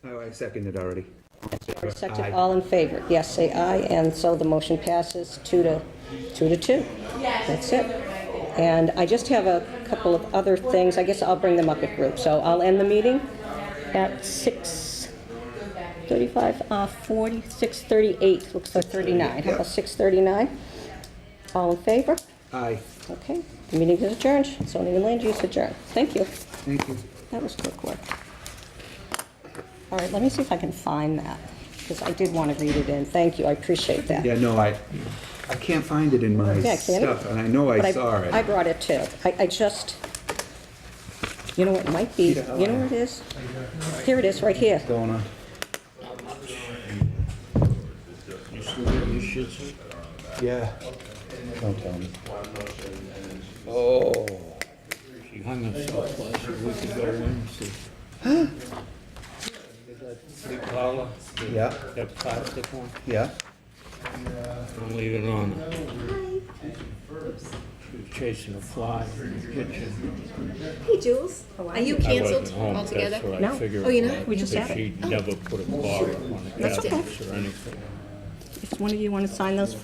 Oh, I seconded already. Second, Aye. all in favor? Yes, say aye, and so the motion passes 2-2. That's it. And I just have a couple of other things. I guess I'll bring them up at group. So I'll end the meeting at 6:35, 40, 6:38, looks like 39. How about 6:39? All in favor? Aye. Okay, the meeting is adjourned. Zoning and land use adjourned. Thank you. Thank you. That was quick work. All right, let me see if I can find that, because I did want to read it in. Thank you, I appreciate that. Yeah, no, I can't find it in my Yeah, can you? stuff, and I know I But saw it. I brought it too. I just, you know, it might be, you know where it is? Here it is, right here. What's going on? Yeah. Don't tell me. Oh. She hung herself last week ago Wednesday. Big collar, Yeah. that plastic one, Yeah. don't leave it on her. She was chasing a fly in the kitchen. Hey, Jules. Are you I canceled wasn't home, altogether? that's what I No. figured. Oh, you're not? We just But had it. she never put a bar up on the That's okay. cabinets or anything. If one of you want to sign those,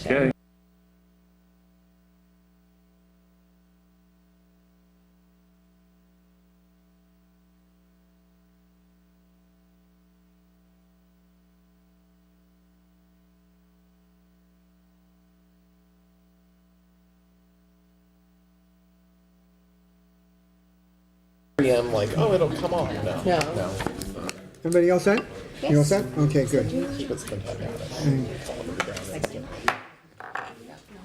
Okay. I'm like, oh, it'll come on. No. No. Everybody all set? You all set? Okay, good. Keep it spin time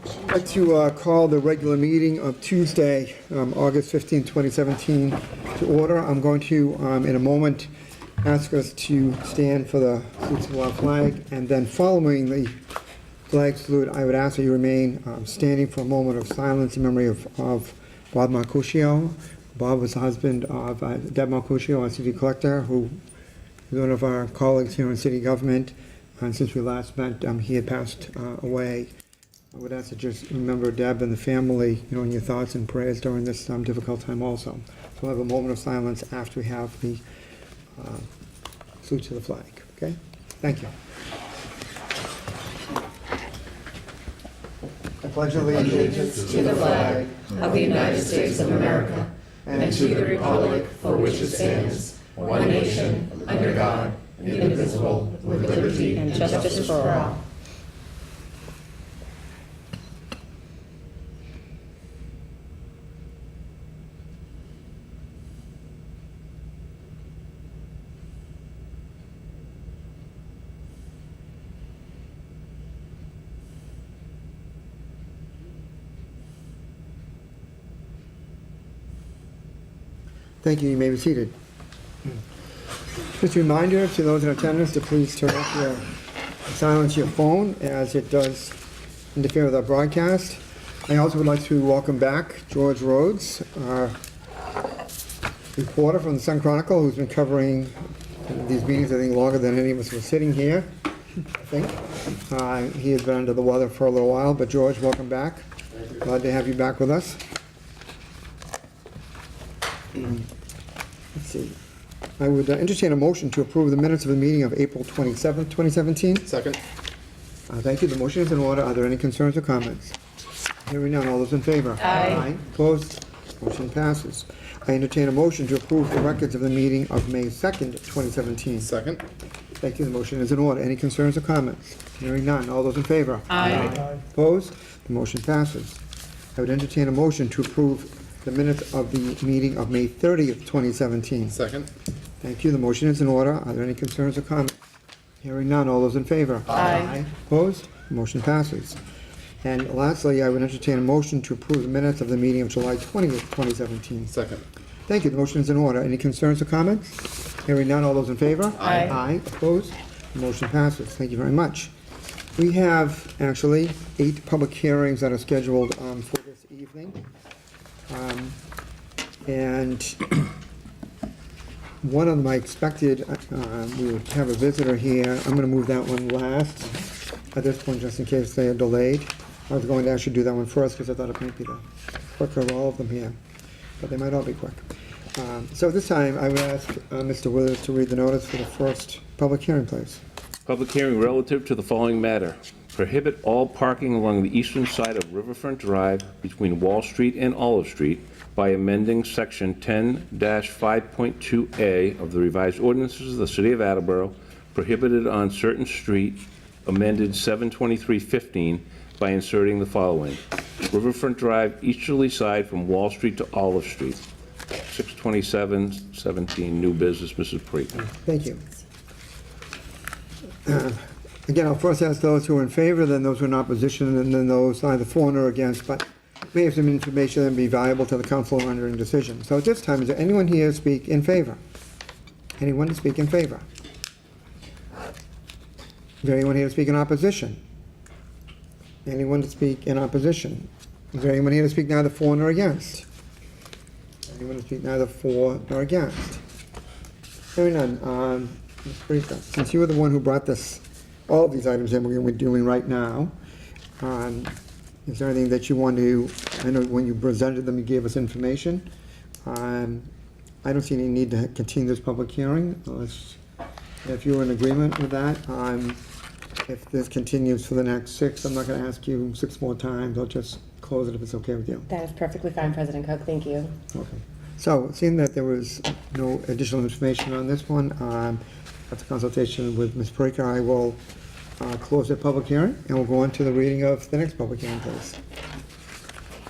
I'd like to call the regular meeting of Tuesday, August 15, 2017, to order. I'm going to, in a moment, ask us to stand for the salute to our flag, and then following the flag salute, I would ask that you remain standing for a moment of silence in memory of Bob Marcuscio. Bob was the husband of Deb Marcuscio, our city collector, who is one of our colleagues here in city government. And since we last met, he had passed away. I would ask that you just remember Deb and the family, in your thoughts and prayers during this difficult time also. So we'll have a moment of silence after we have the salute to the flag, okay? Thank you. I pledge allegiance to the flag of the United States of America and to the republic for which it stands, one nation, under God, indivisible, with liberty and justice for all. Thank you. You may be seated. Just a reminder to those in attendance to please turn off your, silence your phone, as it does interfere with our broadcast. I also would like to welcome back George Rhodes, our reporter from the Sun Chronicle, who's been covering these meetings, I think, longer than any of us were sitting here, I think. He has been under the weather for a little while, but George, welcome back. Glad to have you back with us. Let's see. I would entertain a motion to approve the minutes of the meeting of April 27th, 2017. Second. Thank you. The motion is in order. Are there any concerns or comments? Hearing none. All those in favor? Aye. Opposed? Motion passes. I entertain a motion to approve the records of the meeting of May 2nd, 2017. Second. Thank you. The motion is in order. Any concerns or comments? Hearing none. All those in favor? Aye. Opposed? The motion passes. I would entertain a motion to approve the minutes of the meeting of May 30th, 2017. Second. Thank you. The motion is in order. Are there any concerns or comments? Hearing none. All those in favor? Aye. Opposed? The motion passes. And lastly, I would entertain a motion to approve the minutes of the meeting of July 20th, 2017. Second. Thank you. The motion is in order. Any concerns or comments? Hearing none. All those in favor? Aye. Aye. Opposed? The motion passes. Thank you very much. We have actually 8 public hearings that are scheduled for this evening. And one of them I expected, we would have a visitor here. I'm going to move that one last at this point, just in case they are delayed. I was going to actually do that one first because I thought it might be the quicker of all of them here, but they might all be quick. So this time, I would ask Mr. Withers to read the notice for the first public hearing, please. Public hearing relative to the following matter. Prohibit all parking along the eastern side of Riverfront Drive between Wall Street and Olive Street by amending Section 10-5.2A of the revised ordinances of the City of Attleboro, prohibited on certain street, amended 7/23/15 by inserting the following. Riverfront Drive easterly side from Wall Street to Olive Street. 6/27/17, new business, Mrs. Preet. Thank you. Again, I'll first ask those who are in favor, then those who are in opposition, and then those either for or against, but may have some information that would be valuable to the council in rendering decision. So at this time, is there anyone here to speak in favor? Anyone to speak in favor? Is there anyone here to speak in opposition? Anyone to speak in opposition? Is there anyone here to speak neither for nor against? Anyone to speak neither for nor against? Hearing none. Ms. Brita, since you were the one who brought all of these items that we're doing right now, is there anything that you want to, I know when you presented them, you gave us information. I don't see any need to continue this public hearing, unless, if you're in agreement with that. if this continues for the next 6, I'm not going to ask you 6 more times. I'll just close it if it's okay with you. That is perfectly fine, President Cook. Thank you. Okay. So, seeing that there was no additional information on this one, after consultation with Ms. Parker, I will close the public hearing, and we'll go on to the reading of the next public hearing, please.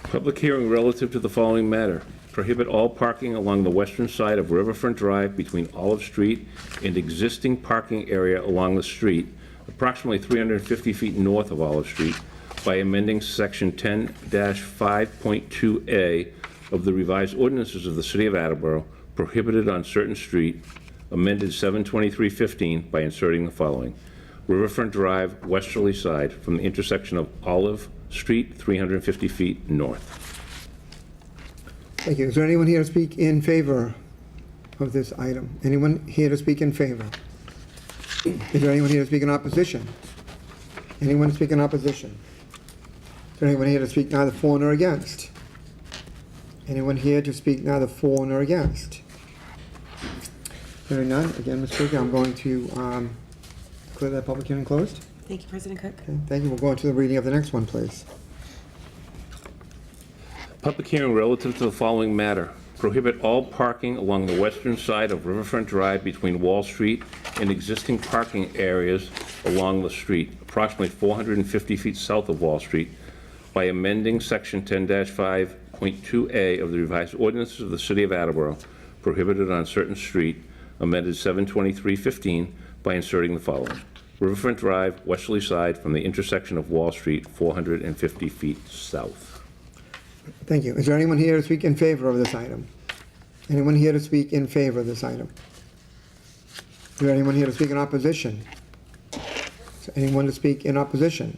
Public hearing relative to the following matter. Prohibit all parking along the western side of Riverfront Drive between Olive Street and existing parking area along the street, approximately 350 feet north of Olive Street, by amending Section 10-5.2A of the revised ordinances of the City of Attleboro, prohibited on certain street, amended 7/23/15 by inserting the following. Riverfront Drive, westerly side, from the intersection of Olive Street, 350 feet north. Thank you. Is there anyone here to speak in favor of this item? Anyone here to speak in favor? Is there anyone here to speak in opposition? Anyone to speak in opposition? Is there anyone here to speak neither for nor against? Anyone here to speak neither for nor against? Hearing none, again, Ms. Speaker, I'm going to declare that public hearing closed. Thank you, President Cook. Okay, thank you. We'll go on to the reading of the next one, please. Public hearing relative to the following matter. Prohibit all parking along the western side of Riverfront Drive between Wall Street and existing parking areas along the street, approximately 450 feet south of Wall Street, by amending Section 10-5.2A of the revised ordinances of the City of Attleboro, prohibited on certain street, amended 7/23/15, by inserting the following. Riverfront Drive, westerly side, from the intersection of Wall Street, 450 feet south. Thank you. Is there anyone here to speak in favor of this item? Anyone here to speak in favor of this item? Is there anyone here to speak in opposition? Is there anyone to speak in opposition?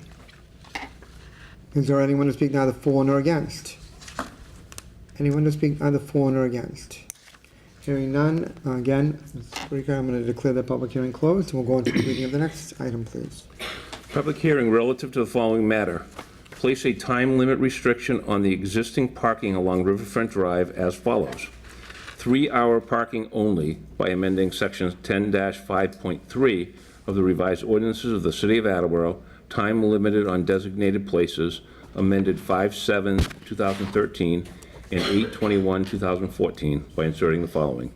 Is there anyone to speak neither for nor against? Anyone to speak neither for nor against? Hearing none, again, Ms. Speaker, I'm going to declare the public hearing closed, and we'll go on to the reading of the next item, please. Public hearing relative to the following matter. Place a time limit restriction on the existing parking along Riverfront Drive as follows. 3-hour parking only by amending Section 10-5.3 of the revised ordinances of the City of Attleboro, time limited on designated places, amended 5/7/2013 and 8/21/2014 by inserting the following.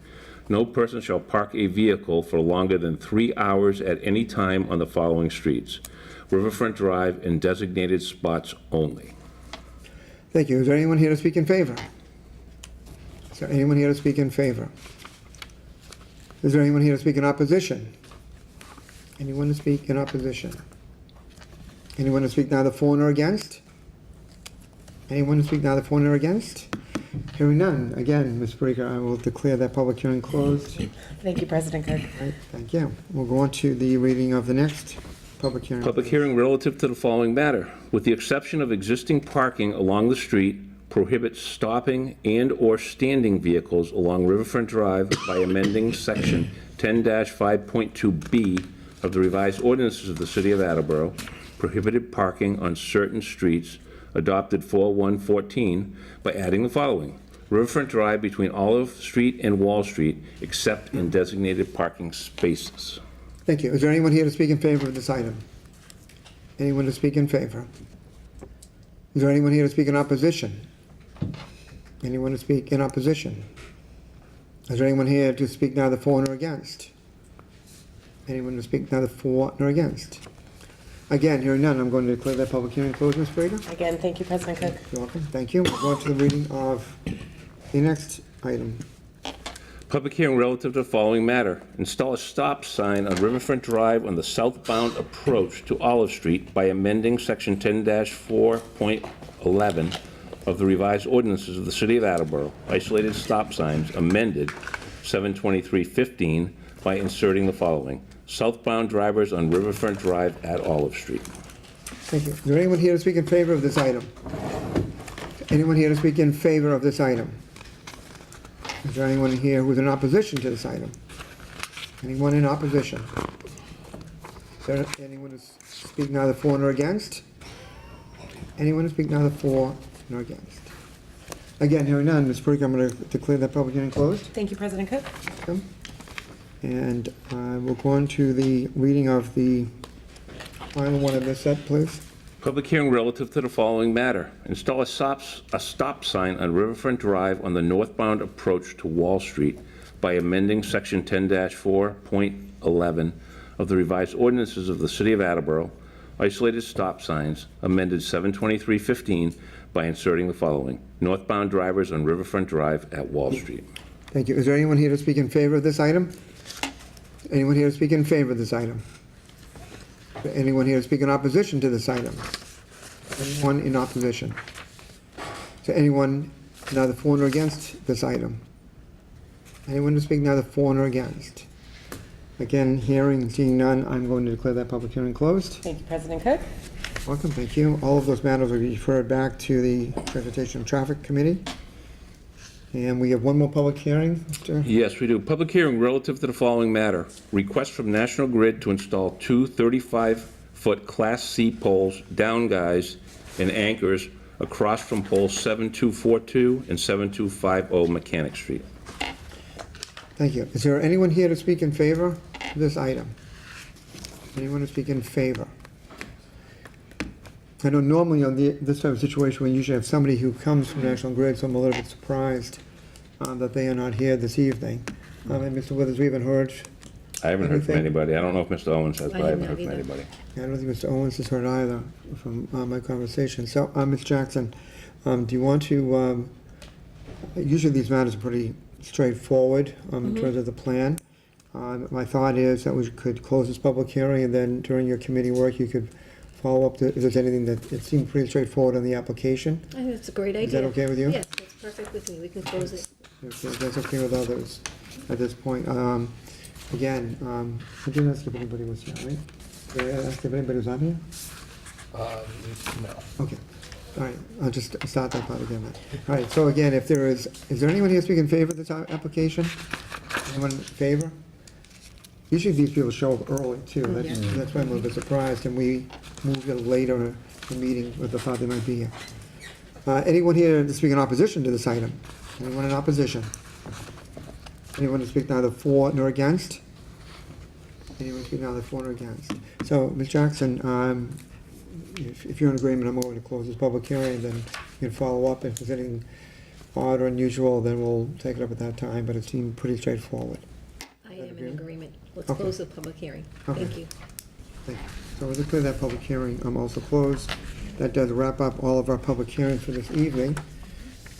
No person shall park a vehicle for longer than 3 hours at any time on the following streets. Riverfront Drive in designated spots only. Thank you. Is there anyone here to speak in favor? Is there anyone here to speak in favor? Is there anyone here to speak in opposition? Anyone to speak in opposition? Anyone to speak neither for nor against? Anyone to speak neither for nor against? Hearing none. Again, Ms. Speaker, I will declare that public hearing closed. Thank you, President Cook. All right, thank you. We'll go on to the reading of the next public hearing. Public hearing relative to the following matter. With the exception of existing parking along the street, prohibit stopping and/or standing vehicles along Riverfront Drive by amending Section 10-5.2B of the revised ordinances of the City of Attleboro, prohibited parking on certain streets, adopted 4/1/14, by adding the following. Riverfront Drive between Olive Street and Wall Street, except in designated parking spaces. Thank you. Is there anyone here to speak in favor of this item? Anyone to speak in favor? Is there anyone here to speak in opposition? Anyone to speak in opposition? Is there anyone here to speak neither for nor against? Anyone to speak neither for nor against? Again, hearing none, I'm going to declare that public hearing closed, Ms. Prager. Again, thank you, President Cook. You're welcome. Thank you. We'll go on to the reading of the next item. Public hearing relative to the following matter. Install a stop sign on Riverfront Drive on the southbound approach to Olive Street by amending Section 10-4.11 of the revised ordinances of the City of Attleboro, isolated stop signs, amended 7/23/15, by inserting the following. Southbound drivers on Riverfront Drive at Olive Street. Thank you. Is there anyone here to speak in favor of this item? Anyone here to speak in favor of this item? Is there anyone here who's in opposition to this item? Anyone in opposition? Is there anyone to speak neither for nor against? Anyone to speak neither for nor against? Again, hearing none, Ms. Parker, I'm going to declare that public hearing closed. Thank you, President Cook. And we'll go on to the reading of the final one of this set, please. Public hearing relative to the following matter. Install a stop sign on Riverfront Drive on the northbound approach to Wall Street by amending Section 10-4.11 of the revised ordinances of the City of Attleboro, isolated stop signs, amended 7/23/15, by inserting the following: northbound drivers on Riverfront Drive at Wall Street. Thank you. Is there anyone here to speak in favor of this item? Anyone here to speak in favor of this item? Anyone here to speak in opposition to this item? Anyone in opposition? So anyone neither for nor against this item? Anyone to speak neither for nor against? Again, hearing and seeing none, I'm going to declare that public hearing closed. Thank you, President Cook. Welcome, thank you. All of those matters will be referred back to the Transportation and Traffic Committee. And we have one more public hearing, Mr. Yes, we do. Public hearing relative to the following matter. Request from National Grid to install two 35-foot Class C poles, down guys, and anchors across from poles 7242 and 7250 Mechanic Street. Thank you. Is there anyone here to speak in favor of this item? Anyone to speak in favor? I know normally on this type of situation, we usually have somebody who comes from National Grid, so I'm a little bit surprised that they are not here this evening. And Mr. Withers, we haven't heard. I haven't heard from Anything? anybody. I don't know if Mr. Owens has, but I haven't heard from either. anybody. I don't think Mr. Owens has heard either from my conversation. So, Ms. Jackson, do you want to, usually these matters are pretty straightforward in terms of the plan. My thought is that we could close this public hearing, and then during your committee work, you could follow up if there's anything that, it seemed pretty straightforward on the application. I think that's a great idea. Is that okay with you? Yes, that's perfect with me. We can close it. Okay, that's okay with others at this point. Again, I didn't ask if anybody was here, right? Did I ask if anybody was on here? No. Okay, all right, I'll just start that part again then. All right, so again, if there is there anyone here speaking in favor of this application? Anyone in favor? Usually these people show up early too, that's why I'm a little bit surprised, and we moved it later in the meeting with the thought they might be here. Anyone here to speak in opposition to this item? Anyone in opposition? Anyone to speak neither for nor against? Anyone to speak neither for nor against? So, Ms. Jackson, if you're in agreement, I'm going to close this public hearing, then you can follow up. If there's anything odd or unusual, then we'll take it up at that time, but it seemed pretty straightforward. I am in agreement. Let's Okay. close the public hearing. Okay. Thank you. Thank you. So we'll declare that public hearing also closed. That does wrap up all of our public hearings for this evening.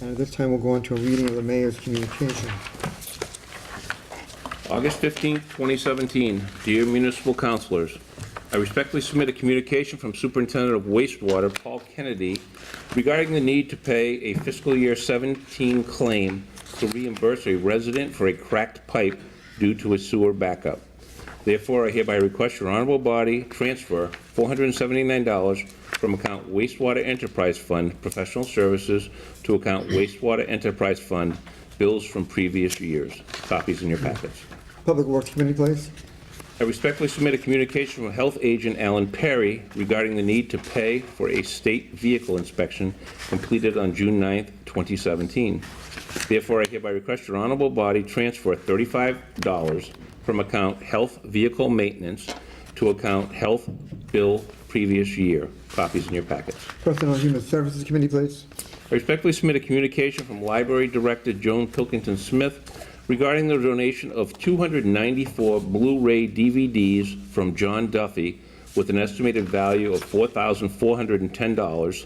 This time we'll go on to a reading of the mayor's communication. August 15th, 2017. Dear municipal councilors, I respectfully submit a communication from Superintendent of Wastewater, Paul Kennedy, regarding the need to pay a fiscal year 17 claim to reimburse a resident for a cracked pipe due to a sewer backup. Therefore, I hereby request your honorable body transfer $479 from account Wastewater Enterprise Fund Professional Services to account Wastewater Enterprise Fund bills from previous years. Copies in your packets. Public Works Committee, please. I respectfully submit a communication from Health Agent Alan Perry regarding the need to pay for a state vehicle inspection completed on June 9th, 2017. Therefore, I hereby request your honorable body transfer $35 from account Health Vehicle Maintenance to account Health Bill Previous Year. Copies in your packets. Personnel and Human Services Committee, please. I respectfully submit a communication from Library Director Joan Pilkington Smith regarding the donation of 294 Blu-ray DVDs from John Duffy with an estimated value of $4,410,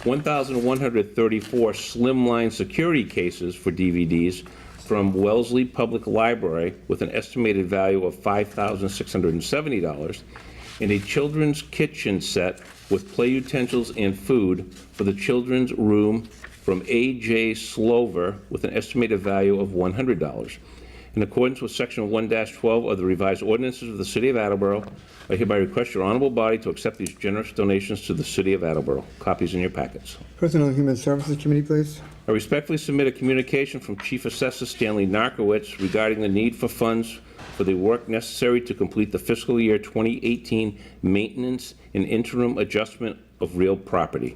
1,134 slimline security cases for DVDs from Wellesley Public Library with an estimated value of $5,670, and a children's kitchen set with play utensils and food for the children's room from A.J. Slover with an estimated value of $100. In accordance with Section 1-12 of the revised ordinances of the City of Attleboro, I hereby request your honorable body to accept these generous donations to the City of Attleboro. Copies in your packets. Personnel and Human Services Committee, please. I respectfully submit a communication from Chief Assessor Stanley Narkowitz regarding the need for funds for the work necessary to complete the fiscal year 2018 maintenance and interim adjustment of real property.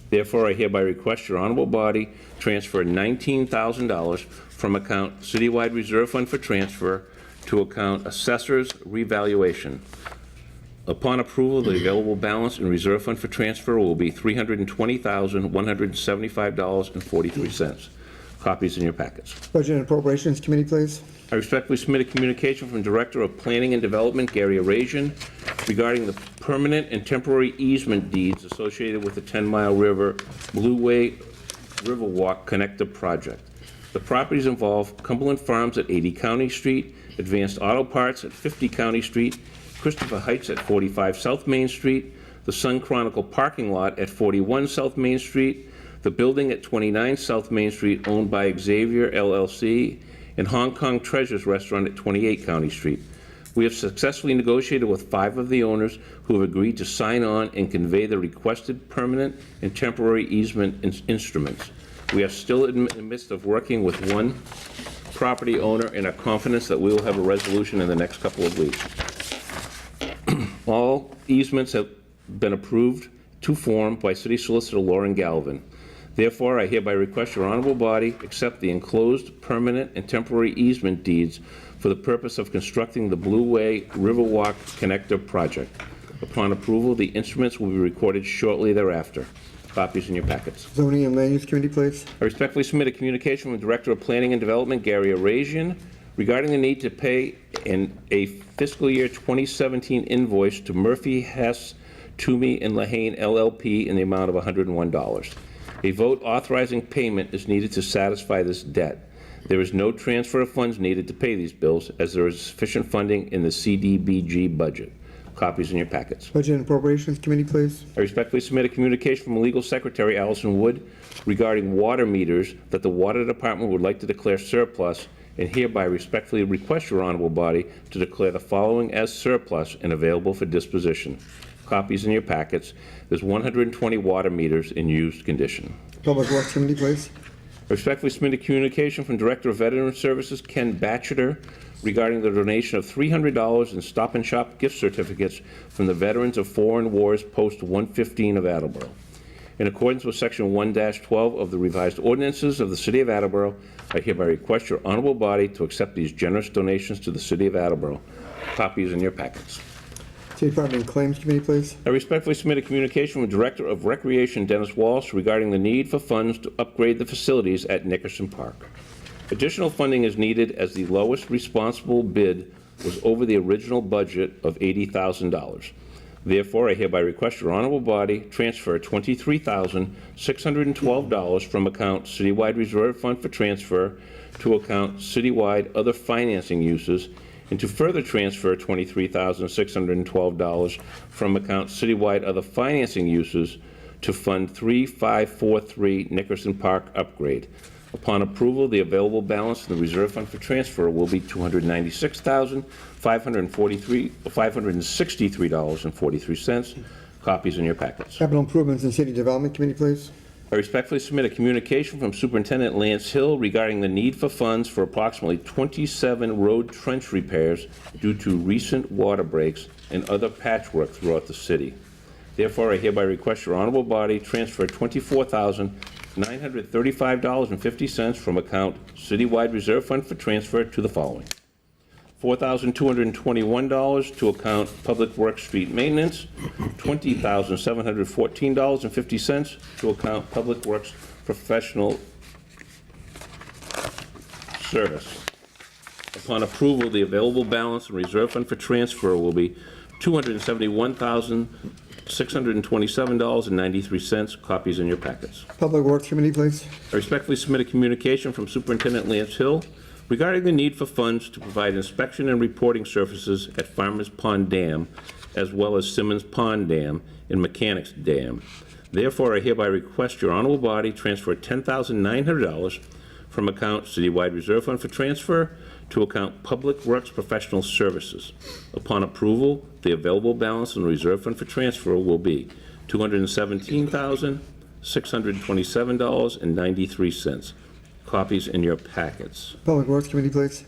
Therefore, I hereby request your honorable body transfer $19,000 from account Citywide Reserve Fund for transfer to account Assessors Revaluation. Upon approval, the available balance in reserve fund for transfer will be $320,175.43. Copies in your packets. Budget and Appropriations Committee, please. I respectfully submit a communication from Director of Planning and Development, Gary Arazian, regarding the permanent and temporary easement deeds associated with the 10 Mile River Blue Way Riverwalk Connector Project. The properties involve Cumberland Farms at 80 County Street, Advanced Auto Parts at 50 County Street, Christopher Heights at 45 South Main Street, the Sun Chronicle parking lot at 41 South Main Street, the building at 29 South Main Street owned by Xavier LLC, and Hong Kong Treasures Restaurant at 28 County Street. We have successfully negotiated with 5 of the owners who have agreed to sign on and convey the requested permanent and temporary easement instruments. We are still in the midst of working with one property owner and are confident that we will have a resolution in the next couple of weeks. All easements have been approved to form by City Solicitor Lauren Galvin. Therefore, I hereby request your honorable body accept the enclosed permanent and temporary easement deeds for the purpose of constructing the Blue Way Riverwalk Connector Project. Upon approval, the instruments will be recorded shortly thereafter. Copies in your packets. Zoning and Land Use Committee, please. I respectfully submit a communication from the Director of Planning and Development, Gary Arazian, regarding the need to pay a fiscal year 2017 invoice to Murphy, Hess, Toomey, and Lehane LLP in the amount of $101. A vote authorizing payment is needed to satisfy this debt. There is no transfer of funds needed to pay these bills, as there is sufficient funding in the CDBG budget. Copies in your packets. Budget and Appropriations Committee, please. I respectfully submit a communication from Legal Secretary Allison Wood regarding water meters that the Water Department would like to declare surplus, and hereby respectfully request your honorable body to declare the following as surplus and available for disposition. Copies in your packets. There's 120 water meters in used condition. Public Works Committee, please. I respectfully submit a communication from Director of Veteran Services Ken Batcheter regarding the donation of $300 in Stop and Shop gift certificates from the Veterans of Foreign Wars Post 115 of Attleboro. In accordance with Section 1-12 of the revised ordinances of the City of Attleboro, I hereby request your honorable body to accept these generous donations to the City of Attleboro. Copies in your packets. City Department and Claims Committee, please. I respectfully submit a communication from Director of Recreation Dennis Walsh regarding the need for funds to upgrade the facilities at Nickerson Park. Additional funding is needed as the lowest responsible bid was over the original budget of $80,000. Therefore, I hereby request your honorable body transfer $23,612 from account Citywide Reserve Fund for transfer to account Citywide Other Financing Uses, and to further transfer $23,612 from account Citywide Other Financing Uses to Fund 3543 Nickerson Park Upgrade. Upon approval, the available balance in the Reserve Fund for transfer will be $296,563.43. Copies in your packets. Capital Improvements and City Development Committee, please. I respectfully submit a communication from Superintendent Lance Hill regarding the need for funds for approximately 27 road trench repairs due to recent water breaks and other patchwork throughout the city. Therefore, I hereby request your honorable body transfer $24,935.50 from account Citywide Reserve Fund for transfer to the following: $4,221 to account Public Works Street Maintenance, $20,714.50 to account Public Works Professional Service. Upon approval, the available balance in Reserve Fund for transfer will be $271,627.93. Copies in your packets. Public Works Committee, please. I respectfully submit a communication from Superintendent Lance Hill regarding the need for funds to provide inspection and reporting services at Farmers Pond Dam, as well as Simmons Pond Dam and Mechanics Dam. Therefore, I hereby request your honorable body transfer $10,900 from account Citywide Reserve Fund for transfer to account Public Works Professional Services. Upon approval, the available balance in the Reserve Fund for transfer will be $217,627.93. Copies in your packets. Public Works Committee, please.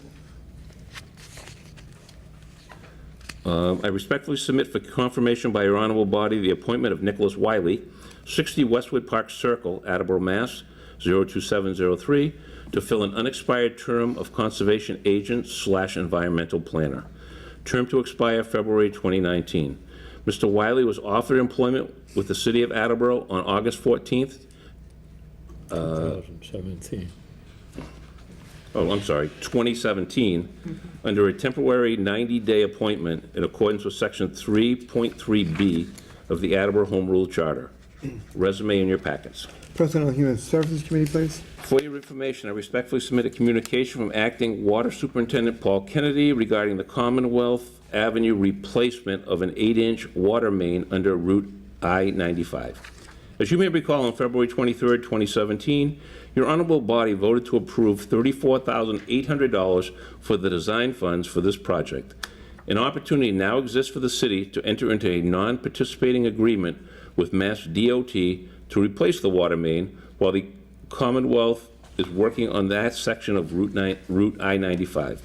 I respectfully submit for confirmation by your honorable body the appointment of Nicholas Wiley, 60 Westwood Park Circle, Attleboro, Mass. 02703, to fill an unexpired term of conservation agent / environmental planner. Term to expire February 2019. Mr. Wiley was offered employment with the City of Attleboro on August 14th, 2017. oh, I'm sorry, 2017, under a temporary 90-day appointment in accordance with Section 3.3B of the Attleboro Home Rule Charter. Resume in your packets. Personnel and Human Services Committee, please. For your information, I respectfully submit a communication from Acting Water Superintendent Paul Kennedy regarding the Commonwealth Avenue replacement of an 8-inch water main under Route I-95. As you may recall, on February 23rd, 2017, your honorable body voted to approve $34,800 for the design funds for this project. An opportunity now exists for the city to enter into a non-participating agreement with Mass DOT to replace the water main while the Commonwealth is working on that section of Route I-95.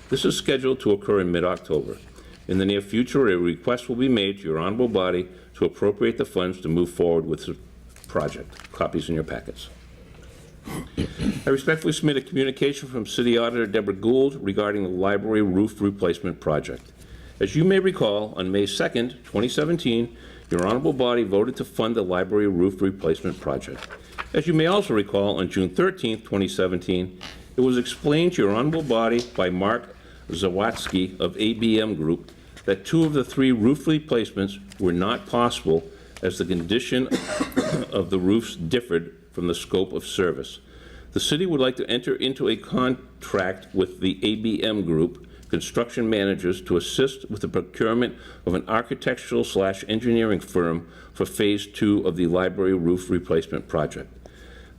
This is scheduled to occur in mid-October. In the near future, a request will be made to your honorable body to appropriate the funds to move forward with the project. Copies in your packets. I respectfully submit a communication from City Auditor Deborah Gould regarding the library roof replacement project. As you may recall, on May 2nd, 2017, your honorable body voted to fund the library roof replacement project. As you may also recall, on June 13th, 2017, it was explained to your honorable body by Mark Zawatsky of ABM Group that 2 of the 3 roof replacements were not possible as the condition of the roofs differed from the scope of service. The city would like to enter into a contract with the ABM Group construction managers to assist with the procurement of an architectural/engineering firm for Phase 2 of the library roof replacement project.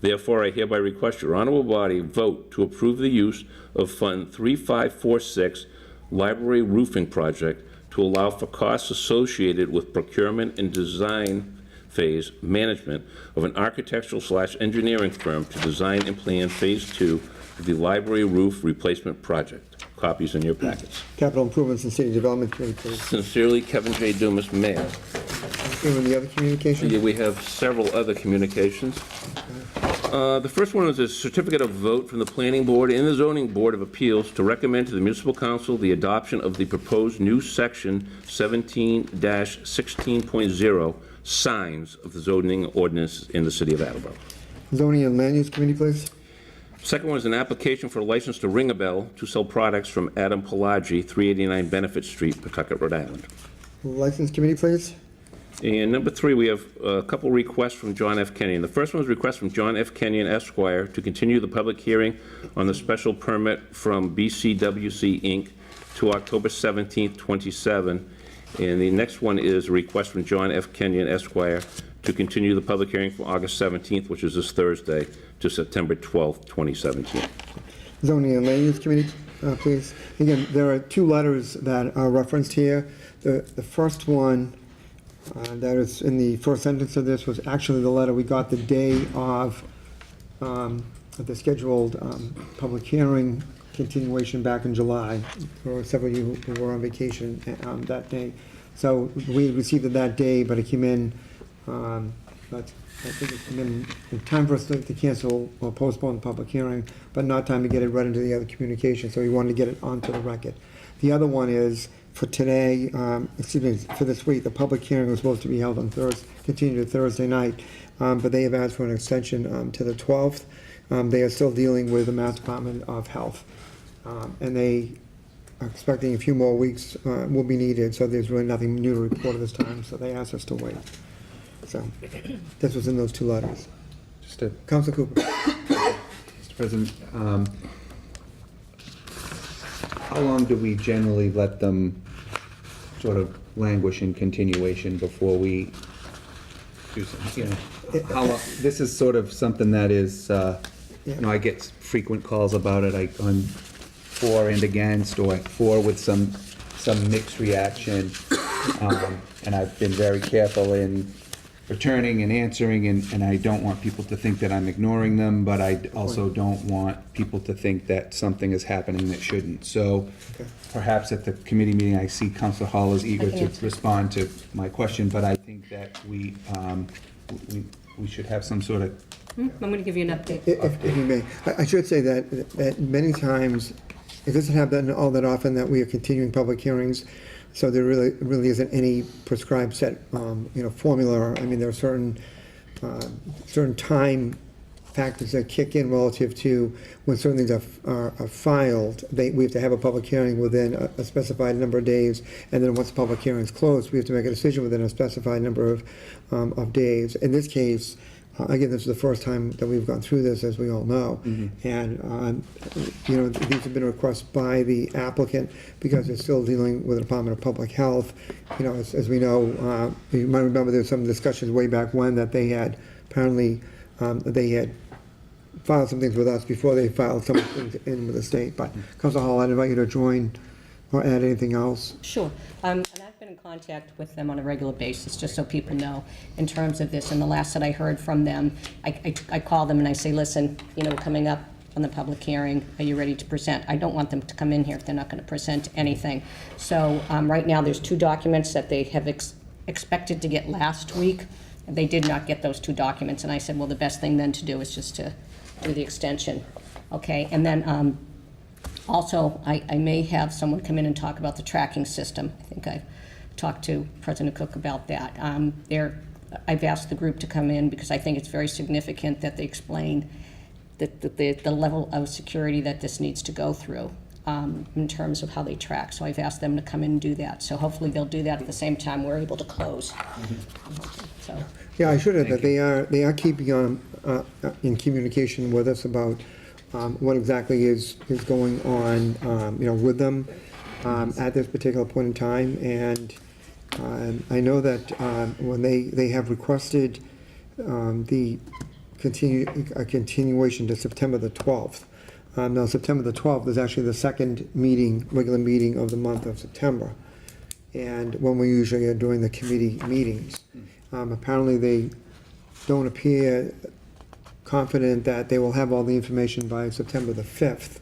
Therefore, I hereby request your honorable body vote to approve the use of Fund 3546 Library Roofing Project to allow for costs associated with procurement and design phase management of an architectural/engineering firm to design and plan Phase 2 of the library roof replacement project. Copies in your packets. Capital Improvements and City Development Committee, please. Sincerely, Kevin J. Dumas, Mayor. And the other communication? Yeah, we have several other communications. The first one is a certificate of vote from the Planning Board and the Zoning Board of Appeals to recommend to the Municipal Council the adoption of the proposed new Section 17-16.0 signs of the zoning ordinance in the City of Attleboro. Zoning and Land Use Committee, please. Second one is an application for a license to ring a bell to sell products from Adam Pelagi, 389 Benefit Street, Pawtucket, Rhode Island. License Committee, please. And number 3, we have a couple requests from John F. Kenyon. The first one is a request from John F. Kenyon, Esquire, to continue the public hearing on the special permit from BCWC, Inc. to October 17th, 27. And the next one is a request from John F. Kenyon, Esquire, to continue the public hearing from August 17th, which is this Thursday, to September 12th, 2017. Zoning and Land Use Committee, please. Again, there are 2 letters that are referenced here. The first one that is in the first sentence of this was actually the letter we got the day of the scheduled public hearing continuation back in July. There were several of you who were on vacation that day. So we received it that day, but it came in, but I think it came in time for us to cancel or postpone the public hearing, but not time to get it right into the other communication, so we wanted to get it onto the record. The other one is for today, for this week, the public hearing was supposed to be held on Thursday, continue to Thursday night, but they have asked for an extension to the 12th. They are still dealing with the Mass Department of Health, and they are expecting a few more weeks will be needed, so there's really nothing new to report at this time, so they asked us to wait. So this was in those 2 letters. Just to, Councilor Cooper. Mr. President, how long do we generally let them sort of languish in continuation before we do something? You know, how long, this is sort of something that is, you know, I get frequent calls about it. I'm for and against, or for with some mixed reaction, and I've been very careful in returning and answering, and I don't want people to think that I'm ignoring them, but I also don't want people to think that something is happening that shouldn't. So perhaps at the committee meeting, I see Councilor Hall is eager to respond to my question, but I think that we should have some sort of... I'm going to give you an update. If you may, I should say that many times, it doesn't happen all that often that we are continuing public hearings. So there really isn't any prescribed set, formula. I mean, there are certain time factors that kick in relative to when certain things are filed. We have to have a public hearing within a specified number of days, and then once the public hearing is closed, we have to make a decision within a specified number of days. In this case, again, this is the first time that we've gone through this, as we all know. And, these have been requested by the applicant because they're still dealing with the Department of Public Health. As we know, you might remember there was some discussions way back when that they had, apparently, they had filed some things with us before they filed some things in with the state. But, Council Hall, I'd invite you to join or add anything else. Sure. And I've been in contact with them on a regular basis, just so people know, in terms of this. And the last that I heard from them, I call them and I say, listen, coming up on the public hearing, are you ready to present? I don't want them to come in here if they're not going to present anything. So right now, there's 2 documents that they have expected to get last week. They did not get those 2 documents. And I said, well, the best thing then to do is just to do the extension. Okay, and then also, I may have someone come in and talk about the tracking system. I think I've talked to President Cook about that. I've asked the group to come in because I think it's very significant that they explain the level of security that this needs to go through in terms of how they track. So I've asked them to come in and do that. So hopefully they'll do that at the same time we're able to close. So. Yeah, I should add that they are keeping in communication with us about what exactly is going on, with them at this particular point in time. And I know that when they have requested a continuation to September the 12th. Now, September the 12th is actually the second regular meeting of the month of September, and when we usually are doing the committee meetings. Apparently, they don't appear confident that they will have all the information by September the 5th.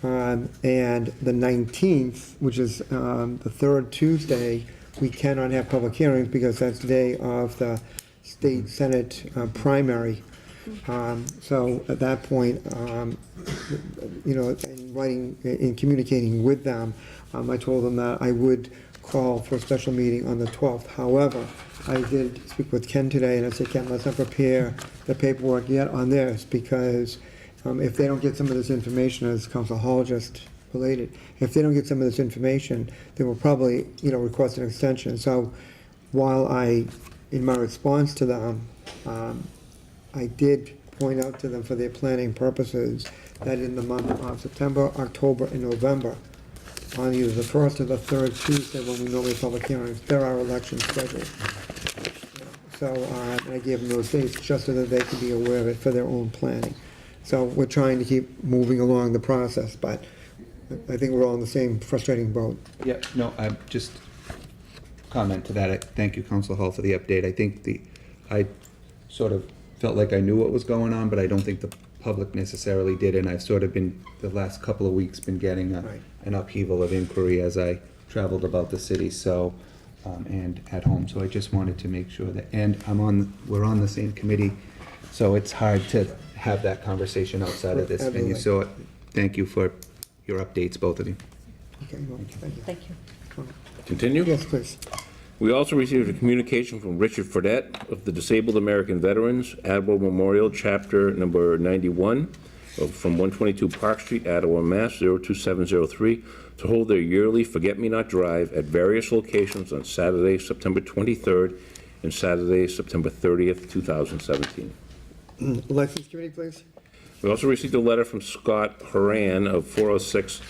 And the 19th, which is the third Tuesday, we cannot have public hearings because that's the day of the state Senate primary. So at that point, in communicating with them, I told them that I would call for a special meeting on the 12th. However, I did speak with Ken today, and I said, Ken, let's not prepare the paperwork yet on this, because if they don't get some of this information, as Council Hall just related, if they don't get some of this information, they will probably, request an extension. So while in my response to them, I did point out to them for their planning purposes that in the month of September, October, and November, on either the first or the third Tuesday when we normally have public hearings, there are elections scheduled. So, and I gave them those dates just so that they could be aware of it for their own planning. So we're trying to keep moving along the process, but I think we're all in the same frustrating boat. Yeah, no, I just comment to that. Thank you, Council Hall, for the update. I think I sort of felt like I knew what was going on, but I don't think the public necessarily did, and I've sort of been, the last couple of weeks, been getting an upheaval of inquiry as I traveled about the city, so, and at home, so I just wanted to make sure that, and we're on the same committee, so it's hard to have that conversation outside of this venue, so thank you for your updates, both of you. Okay, well, thank you. Thank you. Continue? Yes, please. We also received a communication from Richard Fredette of the Disabled American Veterans, Attleboro Memorial, Chapter number 91, from 122 Park Street, Attleboro, Mass. 02703, to hold their yearly Forget-Me-Not Drive at various locations on Saturday, September 23rd, and Saturday, September 30th, 2017. License Committee, please. We also received a letter from Scott Horan of 406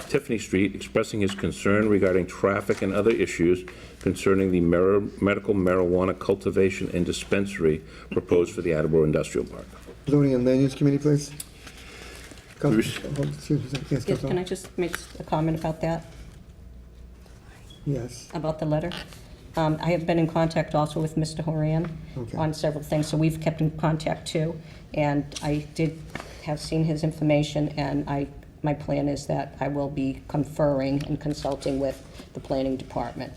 Tiffany Street expressing his concern regarding traffic and other issues concerning the medical marijuana cultivation and dispensary proposed for the Attleboro Industrial Park. Zoning and Land Use Committee, please. Yes, Yes, can I just make a comment about that? Yes. About the letter? I have been in contact also with Mr. Horan on several things, so we've kept in contact too. And I did have seen his information, and my plan is that I will be conferring and consulting with the planning department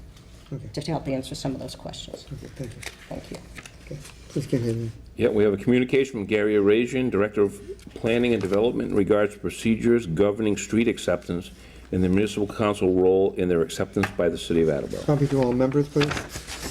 to help answer some of those questions. Okay, thank you. Thank you. Okay, please continue. Yeah, we have a communication from Gary Arazian, Director of Planning and Development, in regards to procedures governing street acceptance and the municipal council role in their acceptance by the city of Attleboro. Copy to all members, please.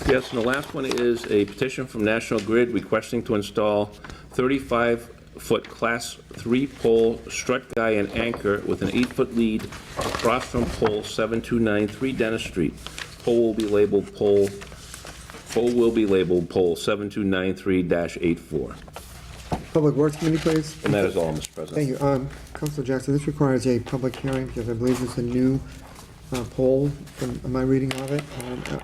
Yes, and the last one is a petition from National Grid requesting to install 35-foot Class 3 pole strut guy and anchor with an 8-foot lead across from pole 7293 Dennis Street. Pole will be labeled pole 7293-84. Public Works Committee, please. And that is all, Mr. President. Thank you. Councilor Jackson, this requires a public hearing because I believe it's a new poll from my reading of it.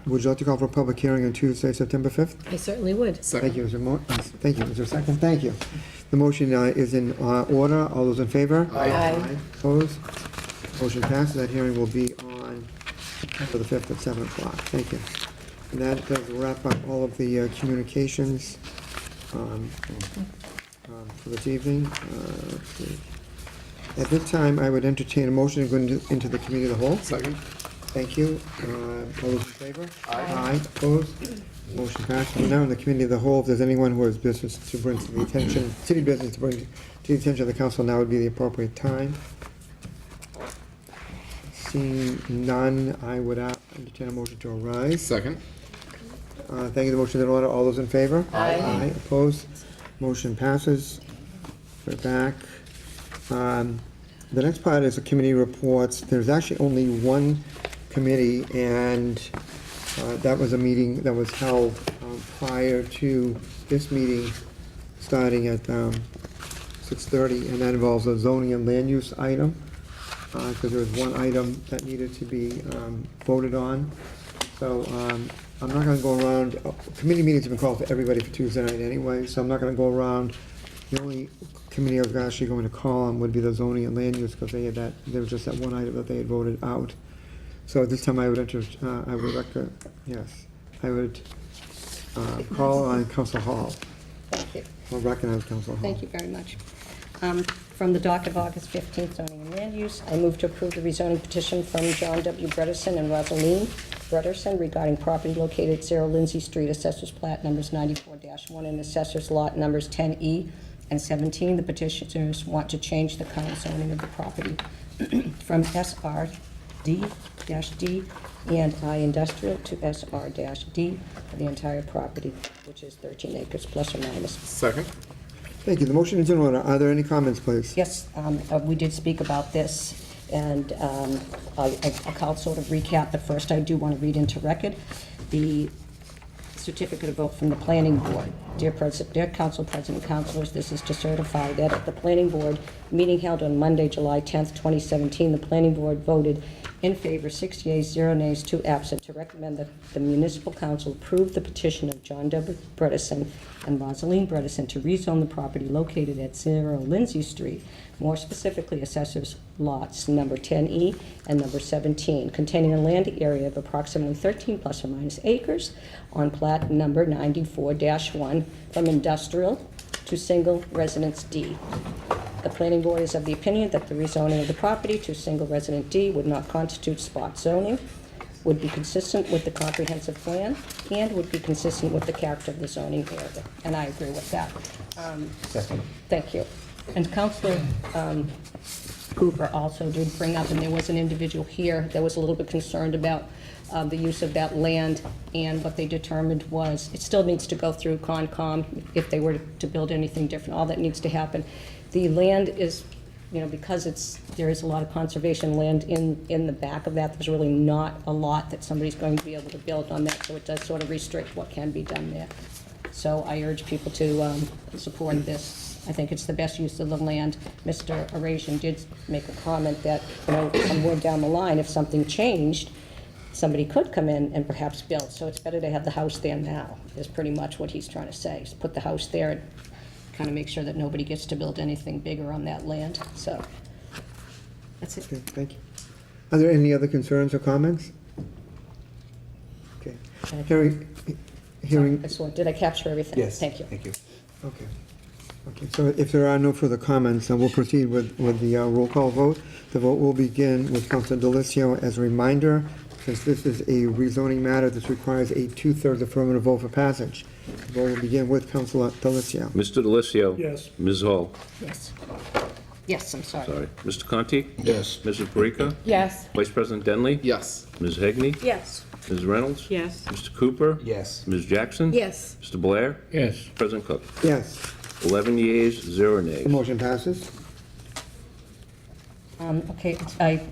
Would you like to call for a public hearing on Tuesday, September 5th? I certainly would. Thank you. Thank you. Is there a second? Thank you. The motion is in order. All those in favor? Aye. Opposed? Motion passes. That hearing will be on September the 5th at 7 o'clock. Thank you. And that does wrap up all of the communications for this evening. Let's see. At this time, I would entertain a motion to go into the committee of the whole. Second. Thank you. All those in favor? Aye. Opposed? Motion passed. We're now in the committee of the whole. If there's anyone who has business to bring to the attention, city business to bring to the attention of the council, now would be the appropriate time. Seeing none, I would entertain a motion to arise. Second. Thank you. The motion is in order. All those in favor? Aye. Opposed? Motion passes. We're back. The next part is the committee reports. There's actually only one committee, and that was a meeting that was held prior to this meeting, starting at 6:30, and that involves a zoning and land use item, because there was one item that needed to be voted on. So I'm not going to go around. Committee meetings have been called for everybody for Tuesday night anyway, so I'm not going to go around. The only committee I was actually going to call on would be the zoning and land use, because they had that, there was just that one item that they had voted out. So at this time, I would call on Council Hall. Thank you. I'll recognize Council Hall. Thank you very much. From the docket of August 15th, zoning and land use, I move to approve the rezoning petition from John W. Bredesen and Rosaline Bredesen regarding property located at 0 Lindsay Street, Assessor's Plat numbers 94-1 and Assessor's Lot numbers 10E and 17. The petitioners want to change the current zoning of the property from SRD-D and I industrial to SR-D for the entire property, which is 13 acres plus or minus. Second. Thank you. The motion is in order. Are there any comments, please? Yes, we did speak about this, and I'll sort of recap, but first I do want to read into record the certificate of vote from the planning board. Dear Council President, Councilors, this is to certify that at the planning board meeting held on Monday, July 10th, 2017, the planning board voted in favor, 6 yeas, 0 nays, 2 absent, to recommend that the municipal council approve the petition of John W. Bredesen and Rosaline Bredesen to rezone the property located at 0 Lindsay Street, more specifically Assessor's Lots number 10E and number 17, containing a land area of approximately 13 plus or minus acres on plat number 94-1 from industrial to single residence D. The planning board is of the opinion that the rezoning of the property to single resident D would not constitute spot zoning, would be consistent with the comprehensive plan, and would be consistent with the character of the zoning area. And I agree with that. Second. Thank you. And Councilor Cooper also did bring up, and there was an individual here that was a little bit concerned about the use of that land, and what they determined was it still needs to go through Concom if they were to build anything different. All that needs to happen. The land is, because there is a lot of conservation land in the back of that, there's really not a lot that somebody's going to be able to build on that, so it does sort of restrict what can be done there. So I urge people to support this. I think it's the best use of the land. Mr. Arasian did make a comment that, somewhere down the line, if something changed, somebody could come in and perhaps build. So it's better to have the house there now, is pretty much what he's trying to say. Is put the house there and kind of make sure that nobody gets to build anything bigger on that land. So that's it. Okay, thank you. Are there any other concerns or comments? Okay. Hearing. Did I capture everything? Yes. Thank you. Thank you. Okay. Okay, so if there are no further comments, then we'll proceed with the roll call vote. The vote will begin with Councilor Delicio. As a reminder, since this is a rezoning matter, this requires a 2/3 affirmative vote for passage. The vote will begin with Councilor Delicio. Mr. Delicio. Yes. Ms. Hall. Yes. Yes, I'm sorry. Sorry. Mr. Conti? Yes. Mrs. Parika? Yes. Vice President Denley? Yes. Ms. Hegney? Yes. Ms. Reynolds? Yes. Mr. Cooper? Yes. Ms. Jackson? Yes. Mr. Blair? Yes. President Cook? Yes, 11 yeas, 0 nays. the motion passes. Okay,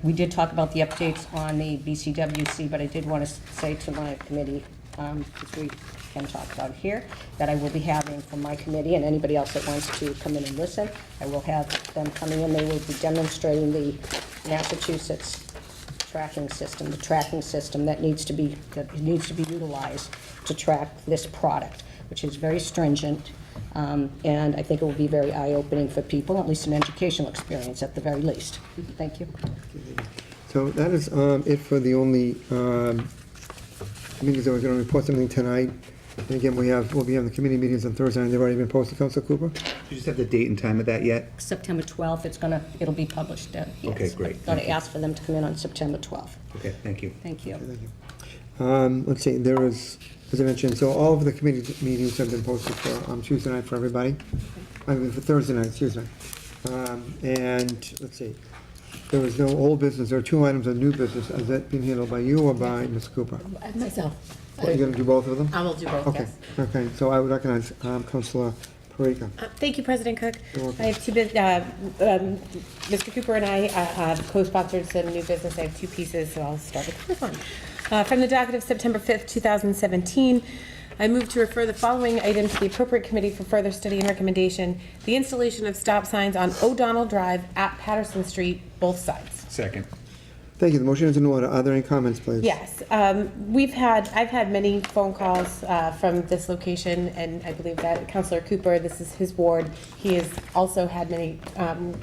we did talk about the updates on the BCWC, but I did want to say to my committee, which we can talk about here, that I will be having from my committee and anybody else that wants to come in and listen, I will have them coming in. They will be demonstrating the Massachusetts tracking system, the tracking system that needs to be utilized to track this product, which is very stringent. And I think it will be very eye-opening for people, at least an educational experience at the very least. Thank you. So that is it for the only meetings that we're going to report something tonight. And again, we'll be having the committee meetings on Thursday, and they've already been posted, Council Cooper? Do you just have the date and time of that yet? September 12th, it'll be published. Yes. Okay, great. I'm going to ask for them to come in on September 12th. Okay, thank you. Thank you. Let's see, there is, as I mentioned, so all of the committee meetings have been posted for Tuesday night for everybody. I mean, for Thursday night, excuse me. And, let's see, there was no old business, there are 2 items of new business. Has that been handled by you or by Ms. Cooper? Myself. You're going to do both of them? I will do both, Okay, yes. okay, so I would recognize Councilor Parika. Thank you, President Cook. You're welcome. I have Mr. Cooper and I have co-sponsored some new business. I have 2 pieces, so I'll start with the first one. From the docket of September 5th, 2017, I move to refer the following item to the appropriate committee for further study and recommendation: the installation of stop signs on O'Donnell Drive at Patterson Street, both sides. Second. Thank you, the motion is in order. Are there any comments, please? Yes, I've had many phone calls from this location, and I believe that Councilor Cooper, this is his ward, he has also had many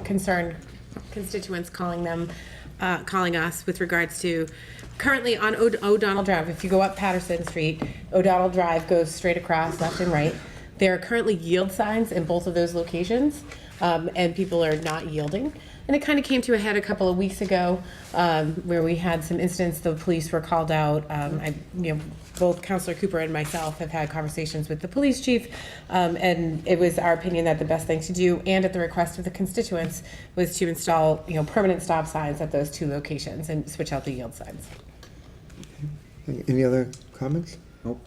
concerned constituents calling us with regards to, currently on O'Donnell Drive, if you go up Patterson Street, O'Donnell Drive goes straight across, left and right. There are currently yield signs in both of those locations, and people are not yielding. And it kind of came to a head a couple of weeks ago, where we had some incidents. The police were called out. Both Councilor Cooper and myself have had conversations with the police chief, and it was our opinion that the best thing to do, and at the request of the constituents, was to install, permanent stop signs at those 2 locations and switch out the yield signs. Any other comments? Nope.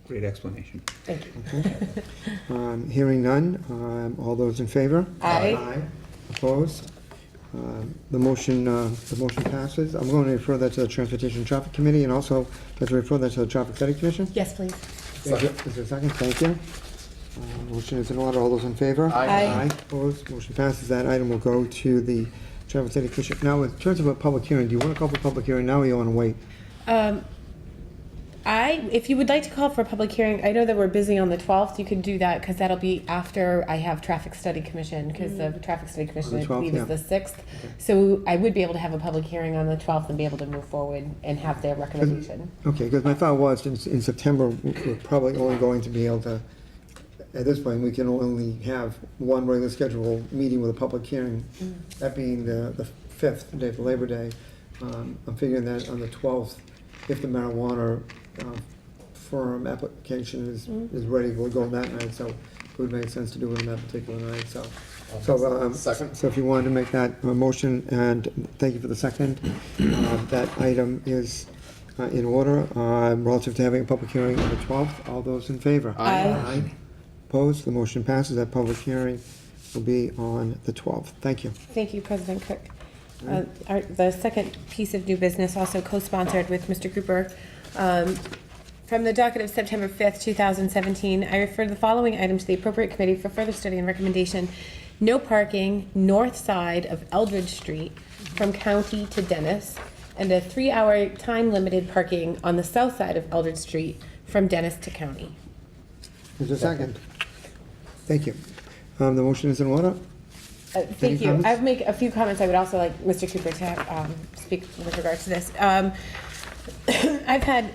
Great explanation. Thank you. Hearing none, all those in favor? Aye. Opposed? The motion passes. I'm going to refer that to the Transportation and Traffic Committee, and also let's refer that to the Traffic Study Commission. Yes, please. Is there a second? Thank you. Motion is in order. All those in favor? Aye. Opposed? Motion passes. That item will go to the Traffic Study Commission. Now, in terms of a public hearing, do you want to call for a public hearing now, or you want to wait? If you would like to call for a public hearing, I know that we're busy on the 12th. You could do that because that'll be after I have Traffic Study Commission, because the Traffic Study Commission, On the I 12th, believe, is yeah. the 6th. So I would be able to have a public hearing on the 12th and be able to move forward and have their recommendation. Okay, because my thought was in September, we're probably only going to be able to, at this point, we can only have one regular scheduled meeting with a public hearing, that being the 5th, the day of Labor Day. I'm figuring that on the 12th, if the marijuana firm application is ready, we'll go on that night, so it would make sense to do it on that particular night, so. Second. So if you wanted to make that motion, and thank you for the second, that item is in order, relative to having a public hearing on the 12th. All those in favor? Aye. Opposed? The motion passes. That public hearing will be on the 12th. Thank you. Thank you, President Cook. The second piece of new business, also co-sponsored with Mr. Cooper, from the docket of September 5th, 2017, I refer the following item to the appropriate committee for further study and recommendation: no parking north side of Eldridge Street from County to Dennis, and a 3-hour time-limited parking on the south side of Eldridge Street from Dennis to County. Is there a second? Thank you. The motion is in order. Thank you. comments? I'll make a few comments. I would also like Mr. Cooper to speak with regards to this. I've had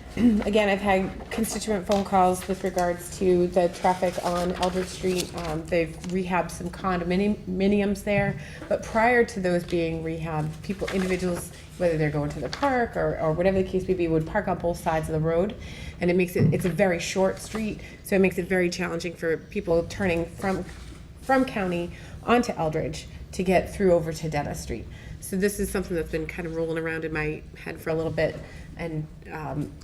constituent phone calls with regards to the traffic on Eldridge Street. They've rehabbed some condominiums there, but prior to those being rehabbed, individuals, whether they're going to the park or whatever the case may be, would park on both sides of the road, and it's a very short street, so it makes it very challenging for people turning from county onto Eldridge to get through over to Dennis Street. So this is something that's been kind of rolling around in my head for a little bit. And,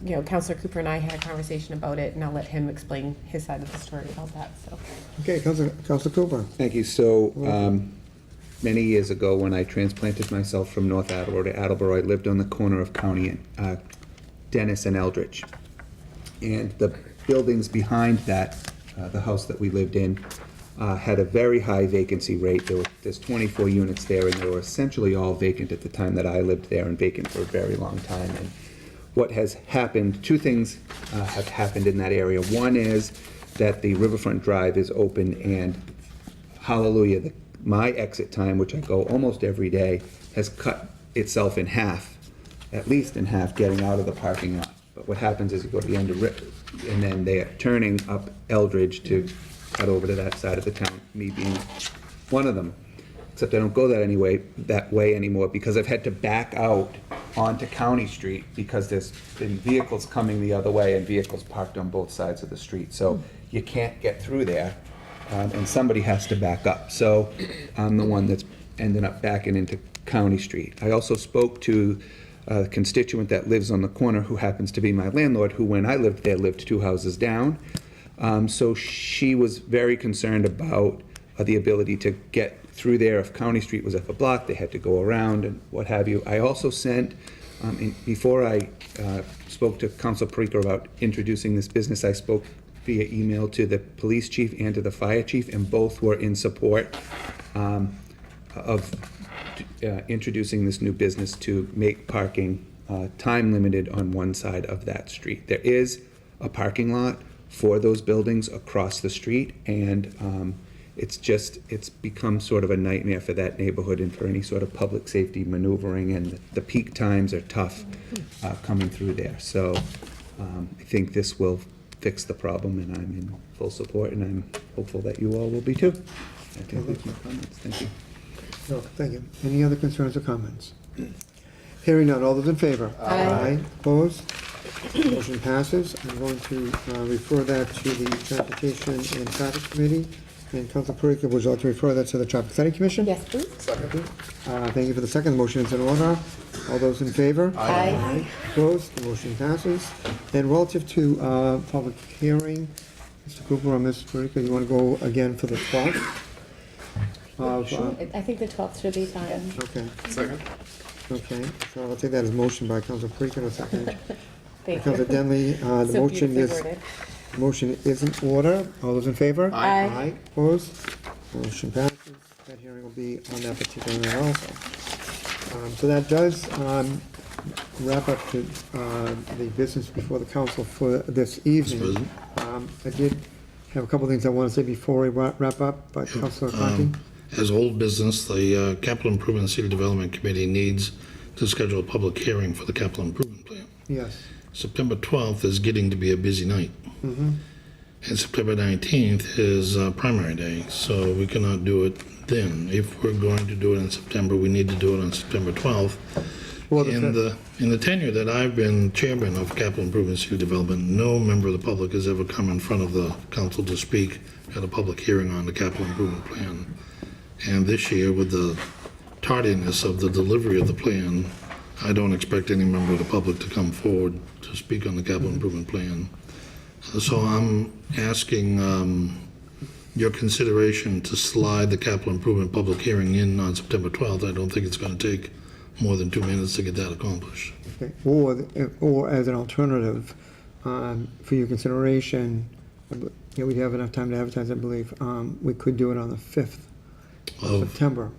you know, Counselor Cooper and I had a conversation about it, and I'll let him explain his side of the story about that, so. Okay, Counselor Cooper. Thank you. So, many years ago, when I transplanted myself from North Attleboro to Attleboro, I lived on the corner of County and Dennis and Eldridge. And the buildings behind that, the house that we lived in, had a very high vacancy rate. There's 24 units there, and they were essentially all vacant at the time that I lived there, and vacant for a very long time. And what has happened, two things have happened in that area. One is that the Riverfront Drive is open, and hallelujah, my exit time, which I go almost every day, has cut itself in half, at least in half, getting out of the parking lot. But what happens is you go to the end of and then they are turning up Eldridge to cut over to that side of the town, me being one of them. Except I don't go that way anymore, because I've had to back out onto County Street because there's been vehicles coming the other way and vehicles parked on both sides of the street. So you can't get through there, and somebody has to back up. So I'm the one that's ended up backing into County Street. I also spoke to a constituent that lives on the corner who happens to be my landlord, who when I lived there lived 2 houses down. So she was very concerned about the ability to get through there. If County Street was at the block, they had to go around and what have you. I also sent, before I spoke to Council Perico about introducing this business, I spoke via email to the police chief and to the fire chief, and both were in support of introducing this new business to make parking time limited on one side of that street. There is a parking lot for those buildings across the street, and it's become sort of a nightmare for that neighborhood and for any sort of public safety maneuvering, and the peak times are tough coming through there. So I think this will fix the problem, and I'm in full support, and I'm hopeful that you all will be too. That concludes my comments. Thank you. No, thank you. Any other concerns or comments? Hearing none, all those in favor? Aye. Opposed? Motion passes. I'm going to refer that to the Transportation and Traffic Committee. And Council Perico, would you like to refer that to the Traffic Study Commission? Yes, please. Thank you for the second. The motion is in order. All those in favor? Aye. Opposed? The motion passes. And relative to public hearing, Mr. Cooper or Ms. Perico, you want to go again for the 12th? I think the 12th should be fine. Okay. Second? Okay, so I'll take that as motion by Council Perico, a second. Thank Council you. Denley, the So motion beautifully is, worded. motion is in order. All those in favor? Aye. Aye, opposed? Motion passes. That hearing will be on that particular night also. So that does wrap up the business before the council for this evening. I did have a couple things I want to say before we wrap up, but Councilor Conti? As old business, the Capital Improvement and City Development Committee needs to schedule a public hearing for the capital improvement plan. Yes. September 12th is getting to be a busy night. And September 19th is primary day, so we cannot do it then. If we're going to do it in September, we need to do it on September 12th. Well, In the tenure that I've been chairman of Capital Improvement and City Development, no member of the public has ever come in front of the council to speak at a public hearing on the capital improvement plan. And this year, with the tardiness of the delivery of the plan, I don't expect any member of the public to come forward to speak on the capital improvement plan. So I'm asking your consideration to slide the capital improvement public hearing in on September 12th. I don't think it's going to take more than 2 minutes to get that accomplished. Okay. Or as an alternative, for your consideration, we'd have enough time to advertise, I believe. We could do it on the 5th of September,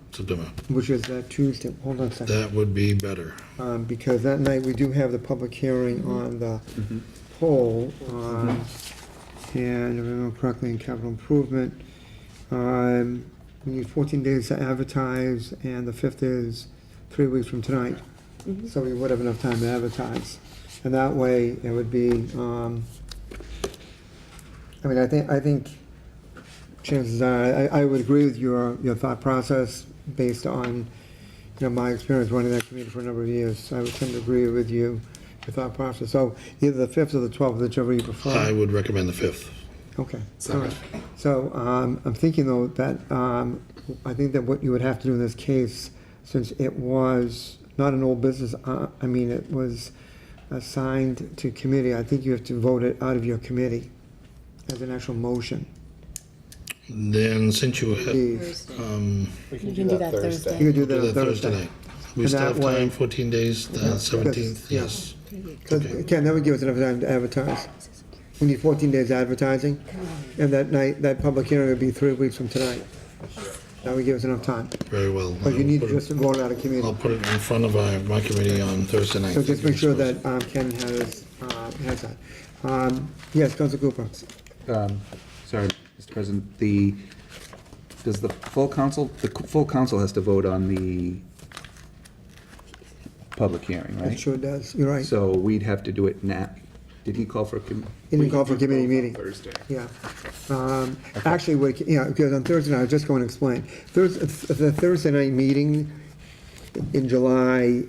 which is that Tuesday. Hold on a second. That would be better. Because that night we do have the public hearing on the poll, and if I remember correctly, in capital improvement. We need 14 days to advertise, and the 5th is 3 weeks from tonight. So we would have enough time to advertise. And that way, it would be, I think chances are, I would agree with your thought process based on, my experience running that committee for a number of years. I would tend to agree with you, your thought process. So either the 5th or the 12th, whichever you prefer. I would recommend the 5th. Okay, all right. So I'm thinking, though, that I think that what you would have to do in this case, since it was not an old business, I mean, it was assigned to committee, I think you have to vote it out of your committee as an actual motion. Then since you have, Thursday. We can You do can do that that Thursday. You could do do that that on Thursday Thursday. night. We And still have that way- time, 14 days, the 17th, yeah. yes. Because, Ken, that would give us enough time to advertise. We need 14 days advertising, and that night, that public hearing would be 3 weeks from tonight. That would give us enough time. Very well. But you need to I'll put it- just vote out of committee. I'll put it in front of my committee on Thursday night. So just make sure that Ken has that. Yes, Council Cooper. Sorry, Mr. President, does the full council has to vote on the public hearing, It right? sure does, you're right. So we'd have to do it now. Did he call for a He didn't call for a committee meeting. Thursday. Yeah. Actually, because on Thursday night, I was just going to explain. The Thursday night meeting in July,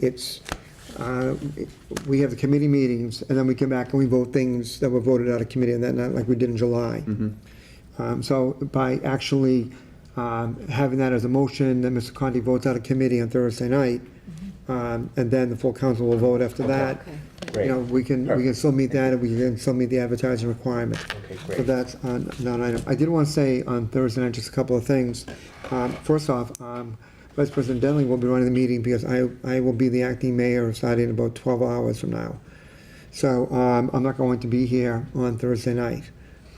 we have the committee meetings, and then we come back and we vote things that were voted out of committee, and that night, like we did in July. So by actually having that as a motion, then Mr. Conti votes out of committee on Thursday night, and then the full council will vote after that. You know, we can still meet that, and we can still meet the advertising requirement. So that's on an item. I did want to say on Thursday night, just a couple of things. First off, Vice President Denley will be running the meeting because I will be the acting mayor starting in about 12 hours from now. So I'm not going to be here on Thursday night.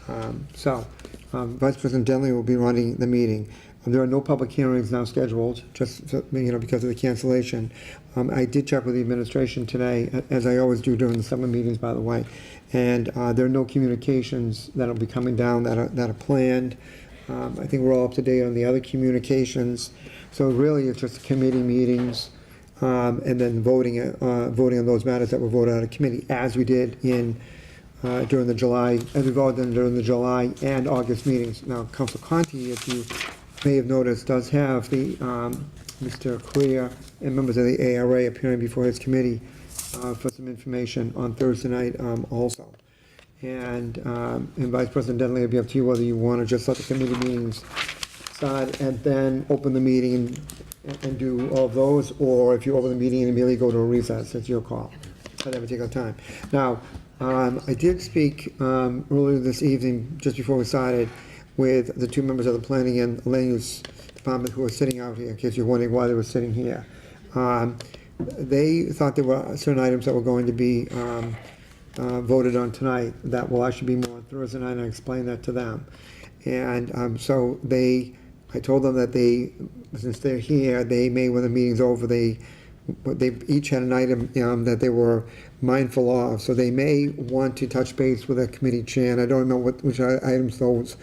Vice President Denley will be running the meeting. There are no public hearings now scheduled, just because of the cancellation. I did check with the administration today, as I always do during the summer meetings, by the way, and there are no communications that'll be coming down that are planned. I think we're all up to date on the other communications. So really, it's just committee meetings, and then voting on those matters that were voted out of committee, as we did during the July, as we've all done during the July and August meetings. Now, Council Conti, if you may have noticed, does have the Mr. Clear and members of the ARA appearing before his committee for some information on Thursday night also. And Vice President Denley, it'll be up to you whether you want to just let the committee meetings start and then open the meeting and do all of those, or if you open the meeting and immediately go to a recess, it's your call at that particular time. Now, I did speak earlier this evening, just before we started, with the two members of the Planning and Land Use Department who are sitting out here, in case you're wondering why they were sitting here. They thought there were certain items that were going to be voted on tonight that will actually be more on Thursday night, and I explained that to them. And so I told them that since they're here, they may, when the meeting's over, they each had an item that they were mindful of, so they may want to touch base with a committee chair, and I don't know which items those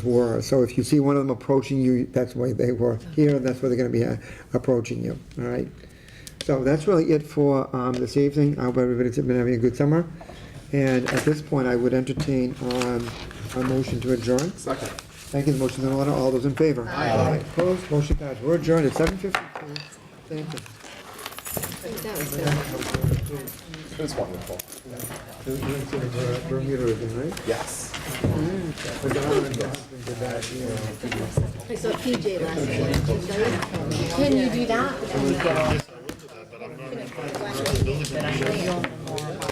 were. So if you see one of them approaching you, that's why they were here, and that's why they're going to be approaching you, all right? So that's really it for this evening. I hope everybody's been having a good summer, and at this point, I would entertain a motion to adjourn. Second. Thank you, the motion's in order. All those in favor? Aye. Opposed? Motion carries. We're adjourned at 7:52. Thank you. That was good. It was wonderful. Bermuda ribbon, right? Yes. I saw PJ last night. Can you do that?